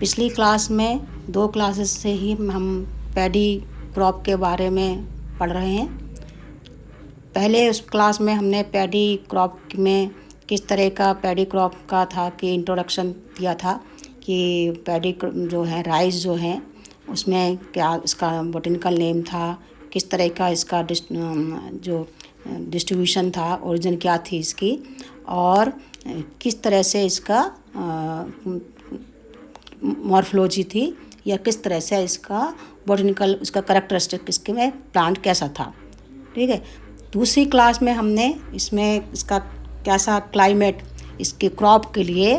पिछली क्लास में 2 क्लासेस से ही हम पैडी क्रॉप के बारे में पढ़ रहे हैं। पहले उस क्लास में हमने पैडी क्रॉप में किस तरह का पैडी क्रॉप का था कि इंट्रोडक्शन दिया था कि पैडी जो है राइस जो है उसमें क्या इसका बोटेनिकल नेम था, किस तरह का इसका जो डिस्ट्रीब्यूशन था, ओरिजिन क्या थी इसकी, और किस तरह से इसका मॉर्फोलॉजी थी या किस तरह से इसका बोटेनिकल उसका करैक्टरिस्टिक इसके में प्लांट कैसा था। ठीक है। दूसरी क्लास में हमने इसमें इसका कैसा क्लाइमेट इसके क्रॉप के लिए,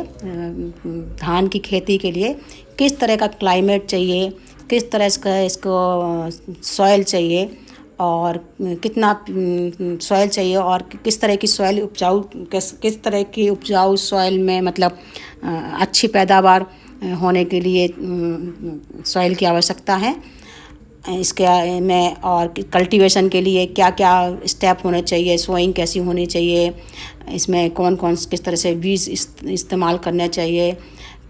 धान की खेती के लिए किस तरह का क्लाइमेट चाहिए, किस तरह इसको सॉइल चाहिए और कितना सॉइल चाहिए और किस तरह की सॉइल उपजाऊ, किस तरह की उपजाऊ सॉइल में मतलब अच्छी पैदावार होने के लिए सॉइल की आवश्यकता है इसके में, और कल्टीवेशन के लिए क्या क्या स्टेप होने चाहिए, सोइंग कैसी होनी चाहिए, इसमें कौन कौन किस तरह से बीज इस्तेमाल करने चाहिए,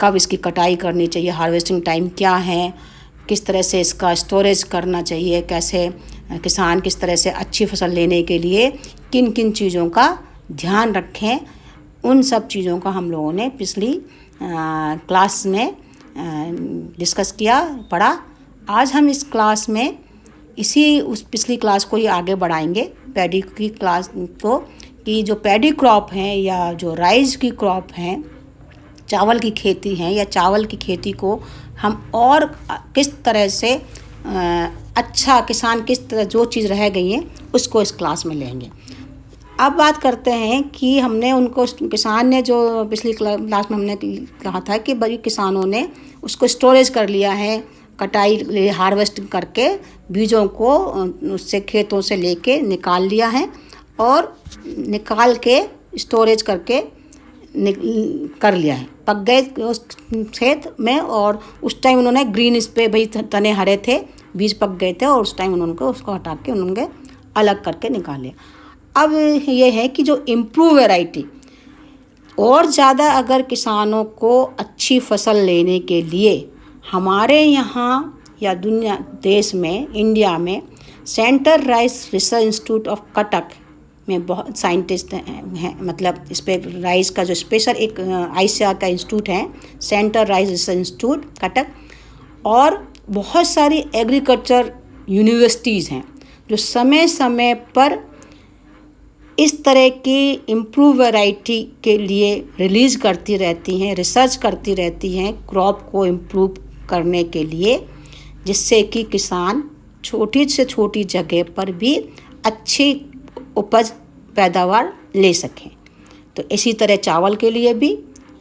कब इसकी कटाई करनी चाहिए, हार्वेस्टिंग टाइम क्या है, किस तरह से इसका स्टोरेज करना चाहिए, कैसे किसान किस तरह से अच्छी फसल लेने के लिए किन किन चीज़ों का ध्यान रखें, उन सब चीज़ों का हम लोगों ने पिछली क्लास में डिस्कस किया, पढ़ा। आज हम इस क्लास में उस पिछली क्लास को ही आगे बढ़ाएंगे, पैडी की क्लास को, कि जो पैडी क्रॉप है या जो राइस की क्रॉप है, चावल की खेती है या चावल की खेती को हम और किस तरह से अच्छा किसान किस तरह जो चीज़ रह गई है उसको इस क्लास में लेंगे। अब बात करते हैं कि हमने उनको किसान ने जो पिछली क्लास में हमने कहा था कि बड़ी किसानों ने उसको स्टोरेज कर लिया है, कटाई हार्वेस्ट करके बीजों को उससे खेतों से लेके निकाल लिया है और निकाल के स्टोरेज करके कर लिया है, पक गए उस खेत में। और उस टाइम उन्होंने ग्रीन इस पे भाई तने हरे थे, बीज पक गए थे और उस टाइम उन्होंने उसको हटा के उन्होंने अलग करके निकाल लिया। अब ये है कि जो इम्प्रूव वैरायटी और ज़्यादा अगर किसानों को अच्छी फसल लेने के लिए हमारे यहाँ या दुनिया देश में इंडिया में central rice research institute of Cuttack में बहुत साइंटिस्ट हैं, मतलब इस पर राइस का जो स्पेशल एक ICAR का इंस्टीट्यूट है, central rice research institute Cuttack, और बहुत सारी एग्रीकल्चर यूनिवर्सिटीज़ हैं जो समय समय पर इस तरह की इम्प्रूव वैरायटी के लिए रिलीज़ करती रहती हैं, रिसर्च करती रहती हैं क्रॉप को इम्प्रूव करने के लिए, जिससे कि किसान छोटी से छोटी जगह पर भी अच्छी उपज पैदावार ले सकें। तो इसी तरह चावल के लिए भी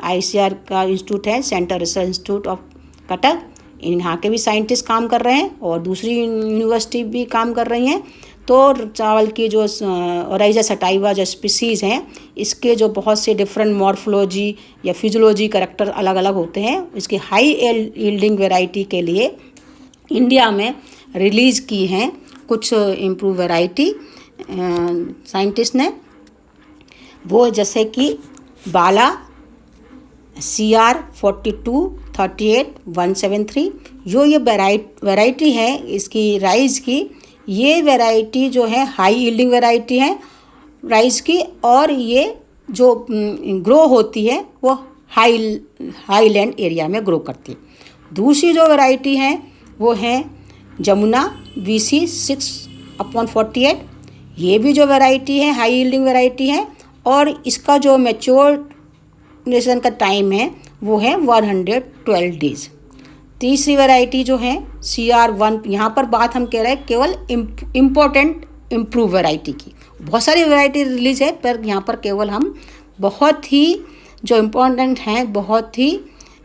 ICAR का इंस्टीट्यूट है, central research institute of Cuttack, यहाँ के भी साइंटिस्ट काम कर रहे हैं और दूसरी यूनिवर्सिटी भी काम कर रही हैं। तो चावल की जो ओराइजा सटाइवा जो स्पीसीज़ हैं, इसके जो बहुत से डिफरेंट मॉर्फोलॉजी या फिजियोलॉजी करैक्टर अलग अलग होते हैं, इसकी हाई यील्डिंग वैरायटी के लिए इंडिया में रिलीज़ की हैं कुछ इम्प्रूव वैरायटी साइंटिस्ट ने। वो जैसे कि बाला CR 42 38 173, जो ये वैरायटी है इसकी राइस की, ये वैरायटी जो है हाई यील्डिंग वैरायटी है राइस की, और ये जो ग्रो होती है वो हाईलैंड एरिया में ग्रो करती है। दूसरी जो वैरायटी है वो है जमुना VC 6/48, ये भी जो वैरायटी है हाई यील्डिंग वैरायटी है और इसका जो मैच्योरेशन का टाइम है वो है 112 डेज। तीसरी वैरायटी जो है CR 1, यहाँ पर बात हम कह रहे हैं केवल इम्पोर्टेंट इम्प्रूव वैरायटी की। बहुत सारी वैरायटी रिलीज है पर यहाँ पर केवल हम बहुत ही जो इम्पोर्टेंट हैं, बहुत ही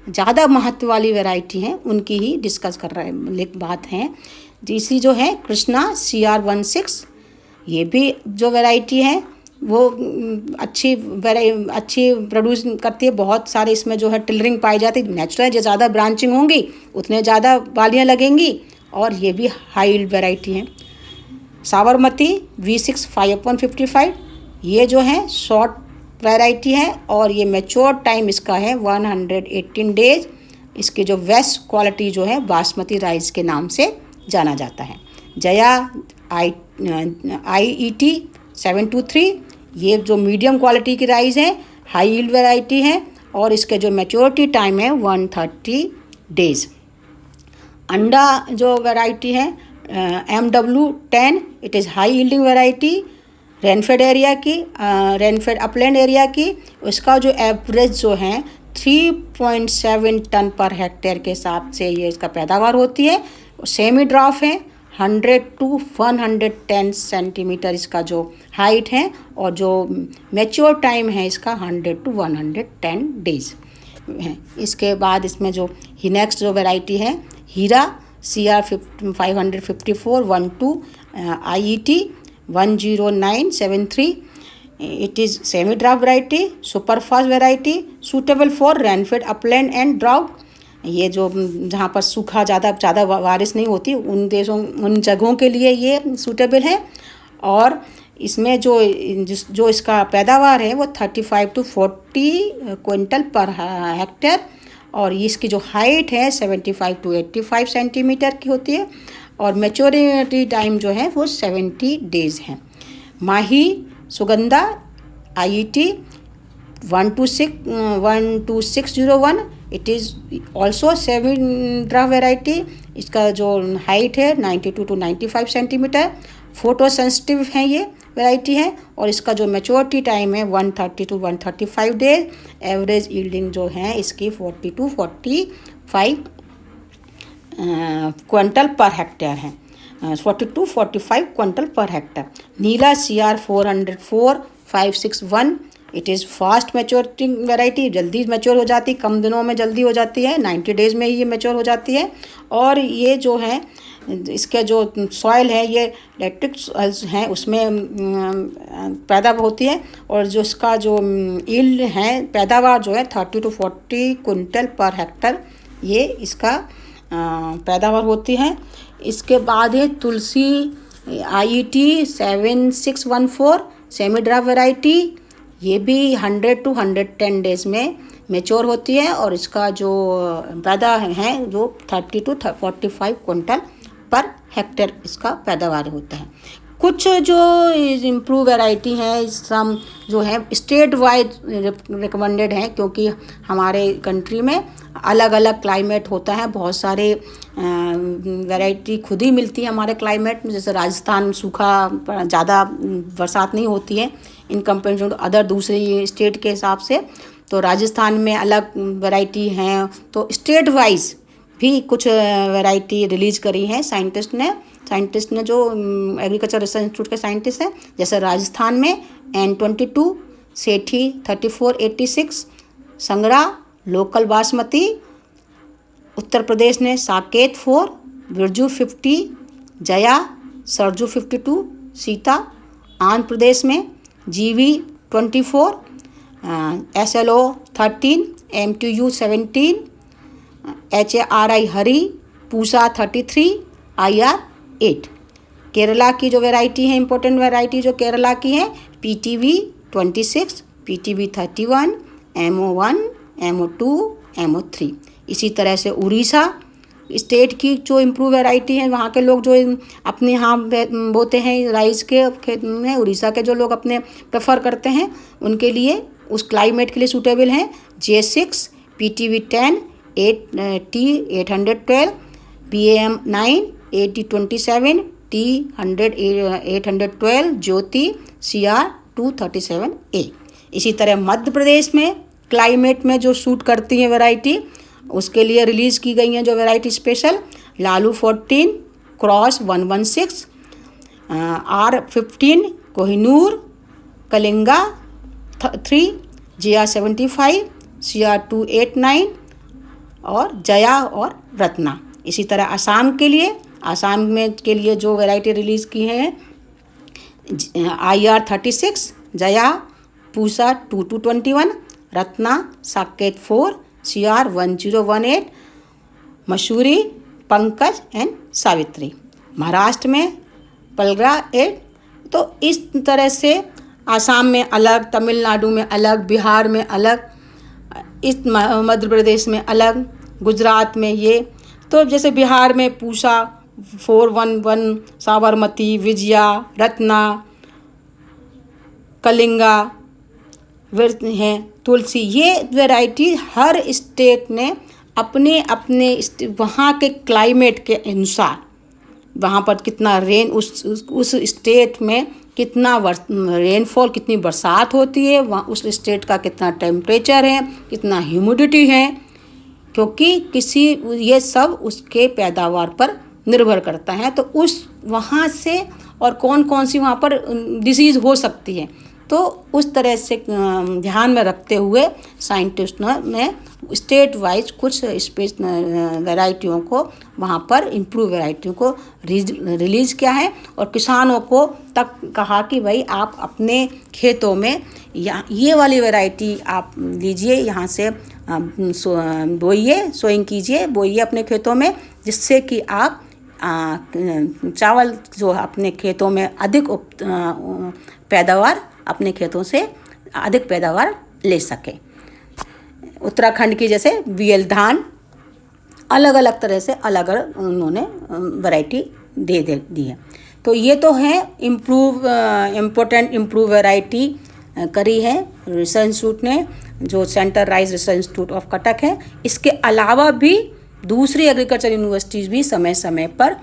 ज़्यादा महत्व वाली वैरायटी हैं, उनकी ही डिस्कस कर रहे हैं, बात है। तीसरी जो है कृष्णा CR 16, ये भी जो वैरायटी है वो अच्छी प्रोड्यूस करती है। बहुत सारे इसमें जो है टिलरिंग पाई जाती है, नेचुरल जो ज़्यादा ब्रांचिंग होंगी उतने ज़्यादा बालियाँ लगेंगी, और ये भी हाई यील्ड वैरायटी है। साबरमती V6 5/55, ये जो है शॉर्ट वैरायटी है और ये मैच्योर टाइम इसका है 118 डेज, इसकी जो बेस्ट क्वालिटी जो है बासमती राइस के नाम से जाना जाता है। जया IET 723, ये जो मीडियम क्वालिटी की राइस है, हाई यील्ड वैरायटी है और इसके जो मैच्योरिटी टाइम है 130 डेज़। अंडा जो वैरायटी है MW10, it is high yielding variety, rainfed area की, रेनफेड अपलैंड एरिया की। उसका जो एवरेज जो है 3.7 टन पर हेक्टेयर के हिसाब से ये इसका पैदावार होती है। सेमी ड्राफ है, 100 to 110 सेंटीमीटर इसका जो हाइट है और जो मैच्योर टाइम है इसका 100 to 110 डेज़ है। इसके बाद इसमें जो नेक्स्ट जो वैरायटी है हीरा CR 554 12 IET 10973, it is semi drought variety, super fast variety, suitable for rainfed upland and drought। ये जो जहाँ पर सूखा ज़्यादा बारिश नहीं होती उन देशों उन जगहों के लिए ये सूटेबल है। और इसमें जो इसका पैदावार है वो 35 to 40 क्विंटल पर हेक्टेयर और इसकी जो हाइट है 75 to 85 सेंटीमीटर की होती है और मैच्योरिटी टाइम जो है वो 70 डेज़ है। Mahi Sugandha IET 12601, it is also semi dwarf variety. इसका जो हाइट है 92 to 95 सेंटीमीटर, फोटो सेंसिटिव है ये वैरायटी है और इसका जो मैच्योरिटी टाइम है 130 to 135 डेज। एवरेज यील्डिंग जो है इसकी 40 to 45 क्विंटल पर हेक्टेयर है, 40 to 45 क्विंटल पर hectare. Neela CR 404-561, it is fast maturing variety, जल्दी मैच्योर हो जाती, कम दिनों में जल्दी हो जाती है, 90 डेज़ में ही ये मैच्योर हो जाती है। और ये जो है इसका जो सॉइल है ये इलेक्ट्रिक है उसमें पैदा होती है और जो इसका जो यील्ड है पैदावार जो है 30 to 40 क्विंटल पर हेक्टर ये इसका पैदावार होती है। इसके बाद है तुलसी IET 7614 सेमी ड्राफ्ट वैरायटी, ये भी 100 to 110 डेज़ में मैच्योर होती है और इसका जो पैदा है जो 30 to 45 क्विंटल पर हेक्टेयर इसका पैदावार होता है। कुछ जो इम्प्रूव वैरायटी है सम जो है स्टेट वाइज रिकमेंडेड है क्योंकि हमारे कंट्री में अलग अलग क्लाइमेट होता है, बहुत सारे वैरायटी खुद ही मिलती है हमारे क्लाइमेट में। जैसे राजस्थान सूखा ज़्यादा बरसात नहीं होती है इन कंपेरिजन टू अदर दूसरे स्टेट के हिसाब से, तो राजस्थान में अलग वैरायटी हैं। तो स्टेट वाइज भी कुछ वैरायटी रिलीज़ करी है साइंटिस्ट ने जो एग्रीकल्चर रिसर्च इंस्टीट्यूट के साइंटिस्ट हैं। जैसे राजस्थान में N22, सेठी 3486, संगरा लोकल बासमती, उत्तर प्रदेश ने साकेत 4, बिरजू 50, जया सरजू 52, सीता, आंध्र प्रदेश में GV 24, SLO 13, MTU 17, HARI हरी, पूसा 33, IR 8। केरला की जो वैरायटी है इंपॉर्टेंट वैरायटी जो केरला की है PTV 26, PTV 31, MO1, MO2, MO3। इसी तरह से उड़ीसा स्टेट की जो इम्प्रूव वैरायटी है वहाँ के लोग जो अपने यहाँ बोते हैं राइस के खेत में, उड़ीसा के जो लोग अपने प्रेफर करते हैं उनके लिए उस क्लाइमेट के लिए सूटेबल हैं J6, PTV 10, 812, BAM 9, AT 27, T 812, Jyoti CR 237A। इसी तरह मध्य प्रदेश में क्लाइमेट में जो सूट करती हैं वैरायटी उसके लिए रिलीज़ की गई हैं जो variety special Lalu 14, cross 116, R15, Kohinoor, Kalinga 3, JR 75, CR 289 और जया और रत्ना। इसी तरह आसाम के लिए जो वैरायटी रिलीज़ की है IR 36, Jaya Pusa 2221, Ratna Saket 4, CR 1018, Mussoorie Pankaj and Savitri. Maharashtra में पलग्रा 8। तो इस तरह से आसाम में अलग, तमिलनाडु में अलग, बिहार में अलग, इस मध्य प्रदेश में अलग, गुजरात में ये, तो जैसे बिहार में पूसा 411, साबरमती, विजया, रत्ना, कलिंगा हैं, तुलसी, ये वैरायटी हर स्टेट ने अपने अपने वहाँ के क्लाइमेट के अनुसार, वहाँ पर कितना रेन, उस स्टेट में कितना रेनफॉल, कितनी बरसात होती है, वहाँ उस स्टेट का कितना टेम्परेचर है, कितना ह्यूमिडिटी है, क्योंकि ये सब उसके पैदावार पर निर्भर करता है। तो उस वहाँ से और कौन कौन सी वहाँ पर डिसीज़ हो सकती है, तो उस तरह से ध्यान में रखते हुए साइंटिस्टों ने स्टेट वाइज कुछ स्पेस वैरायटियों को वहाँ पर इम्प्रूव वैरायटियों को रिलीज़ किया है, और किसानों को तक कहा कि भाई आप अपने खेतों में ये वाली वैरायटी आप लीजिए, यहाँ से बोइए, सोइंग कीजिए, बोइए अपने खेतों में, जिससे कि आप चावल जो अपने खेतों में अधिक पैदावार, अपने खेतों से अधिक पैदावार ले सकें। उत्तराखंड की जैसे BL धान, अलग अलग तरह से अलग अलग उन्होंने वैरायटी दी है। तो ये तो है इम्पोर्टेंट इम्प्रूव वैरायटी करी है रिसर्च इंस्टीट्यूट ने, जो centre rise research institute of Cuttack है। इसके अलावा भी दूसरी एग्रीकल्चर यूनिवर्सिटीज़ भी समय समय पर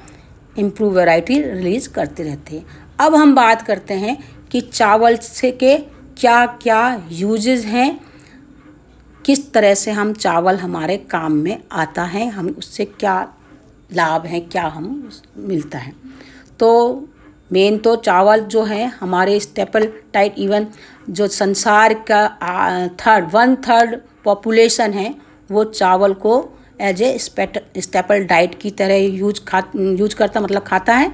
इम्प्रूव वैरायटी रिलीज़ करते रहते हैं। अब हम बात करते हैं कि चावल से के क्या क्या यूजेस हैं, किस तरह से हम चावल हमारे काम में आता है, हम उससे क्या लाभ है, क्या हम मिलता है। तो मेन तो चावल जो है हमारे स्टेपल टाइट, इवन जो संसार का 1/3 पॉपुलेशन है वो चावल को एज ए स्टेपल डाइट की तरह यूज करता, मतलब खाता है।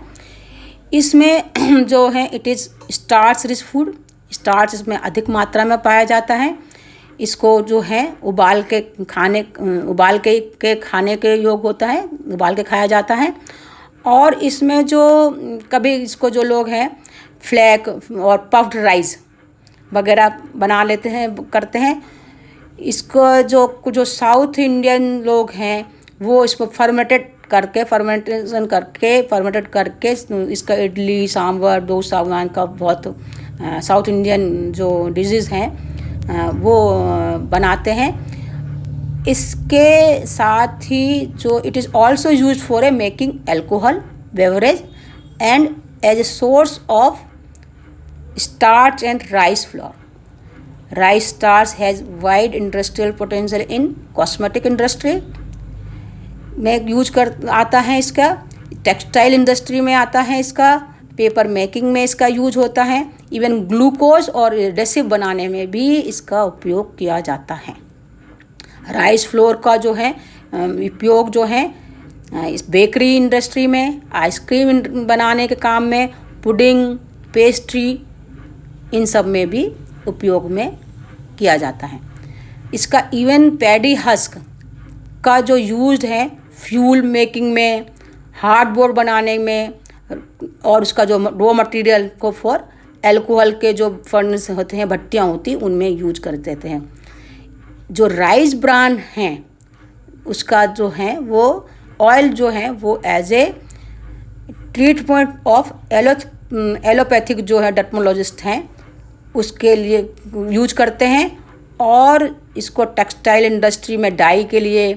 इसमें जो है it is starch rich food, starch इसमें अधिक मात्रा में पाया जाता है। इसको जो है उबाल के खाने के योग होता है, उबाल के खाया जाता है। और इसमें जो कभी इसको जो लोग हैं फ्लैक और पफ्ड राइस वगैरह बना लेते हैं, करते हैं। इसको जो साउथ इंडियन लोग हैं वो इसको फर्मेंटेड करके इसका इडली, सांभर, डोसा वहाँ का बहुत साउथ इंडियन जो डिशेज़ हैं वो बनाते हैं। इसके साथ ही जो it is also use for making alcohol beverage and as a source of starch and rice flour. Rice starch has wide industrial potential in cosmetic industry में आता है, इसका टेक्सटाइल इंडस्ट्री में आता है, इसका पेपर मेकिंग में इसका यूज होता है, इवन ग्लूकोज और एडेसिव बनाने में भी इसका उपयोग किया जाता है। राइस फ्लोर का जो है उपयोग जो है इस बेकरी इंडस्ट्री में, आइसक्रीम बनाने के काम में, पुडिंग, पेस्ट्री, इन सब में भी उपयोग में किया जाता है। इसका इवन पैडी हस्क का जो यूज है फ्यूल मेकिंग में, हार्डबोर्ड बनाने में, और उसका जो रॉ मटेरियल को फॉर एल्कोहल के जो फर्नेस होते हैं, भट्टियाँ होती, उनमें यूज कर देते हैं। जो राइस ब्रान हैं उसका जो है वो ऑयल जो है वो as a treatment of allopathic जो है डर्मेटोलॉजिस्ट हैं उसके लिए यूज करते हैं। और इसको टेक्सटाइल इंडस्ट्री में डाई के लिए,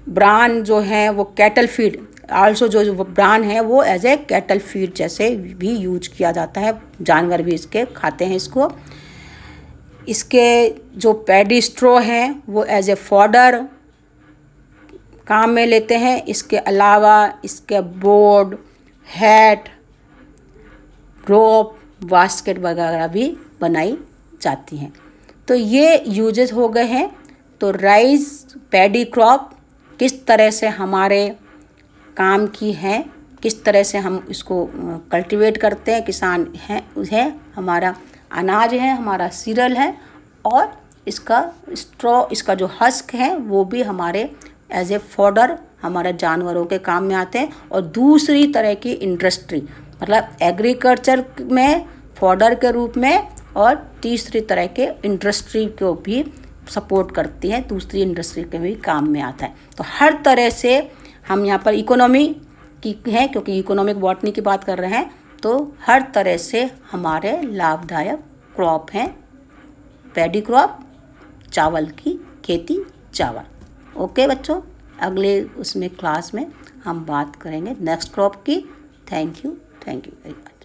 ब्रान जो है वो कैटल फीड, आल्सो जो ब्रान है वो एज ए कैटल फीड जैसे भी यूज किया जाता है, जानवर भी इसके खाते हैं इसको। इसके जो पैडी स्ट्रो हैं वो एज ए फॉडर काम में लेते हैं। इसके अलावा इसके बोर्ड, हैट, रोप, बास्केट वगैरह भी बनाई जाती हैं। तो ये यूजेस हो गए हैं। तो राइस पैडी क्रॉप किस तरह से हमारे काम की है, किस तरह से हम इसको कल्टीवेट करते हैं, किसान है हमारा अनाज है, हमारा सीरियल है, और इसका स्ट्रॉ, इसका जो हस्क है वो भी हमारे एज ए फॉडर हमारे जानवरों के काम में आते हैं। और दूसरी तरह की इंडस्ट्री, मतलब एग्रीकल्चर में फॉडर के रूप में, और तीसरी तरह के इंडस्ट्री को भी सपोर्ट करती है, दूसरी इंडस्ट्री के भी काम में आता है। तो हर तरह से हम यहाँ पर इकोनॉमी की है, क्योंकि इकोनॉमिक बॉटनी की बात कर रहे हैं, तो हर तरह से हमारे लाभदायक क्रॉप हैं। पैडी क्रॉप, चावल की खेती, चावल। ओके बच्चों, अगले उसमें क्लास में हम बात करेंगे नेक्स्ट क्रॉप की। Thank you very much.